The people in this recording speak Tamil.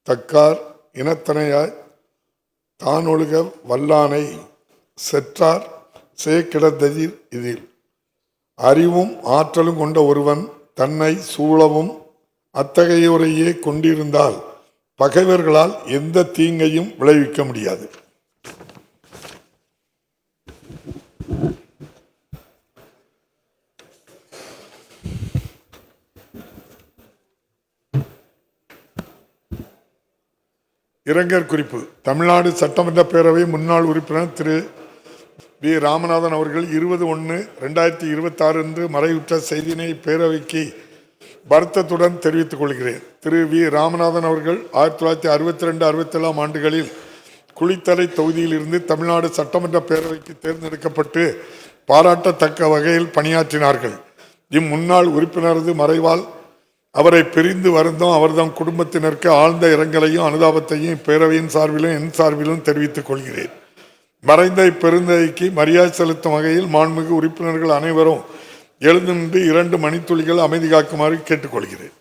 தக்கார் இனத்தனையாய் தானொழுக வல்லானை செற்றார் சேக்கிடத்ததிர் இதில். அறிவும் ஆற்றலும் கொண்ட ஒருவன் தன்னை சூழவும் அத்தகையோரையே கொண்டிருந்தால் பகைவர்களால் எந்த தீங்கையும் விளைவிக்க முடியாது. இரங்கற் குறிப்பு. தமிழ்நாடு சட்டமன்ற பேரவை முன்னாள் உறுப்பினர் திரு வி. ராமநாதன் அவர்கள் 20/1/2026 அன்று மறைவுற்ற செய்தியினை பேரவைக்கு வருத்தத்துடன் தெரிவித்துக் கொள்கிறேன். திரு வி. ராமநாதன் அவர்கள் 1962-67 ஆண்டுகளில் குளித்தலை தொகுதியில் இருந்து தமிழ்நாடு சட்டமன்ற பேரவைக்கு தேர்ந்தெடுக்கப்பட்டு பாராட்டத்தக்க வகையில் பணியாற்றினார்கள். இம்முன்னாள் உறுப்பினரது மறைவால் அவரை பிரிந்து வருந்தும் அவர்தம் குடும்பத்தினருக்கு ஆழ்ந்த இரங்கலையும் அனுதாபத்தையும் இப்பேரவையின் சார்பிலும் என் சார்பிலும் தெரிவித்துக் கொள்கிறேன். மறைந்த இப்பெருந்தகைக்கு மரியாதை செலுத்தும் வகையில் மாண்புமிகு உறுப்பினர்கள் அனைவரும் எழுந்து நின்று 2 மணித்துளிகள் அமைதி காக்குமாறு கேட்டுக்கொள்கிறேன்.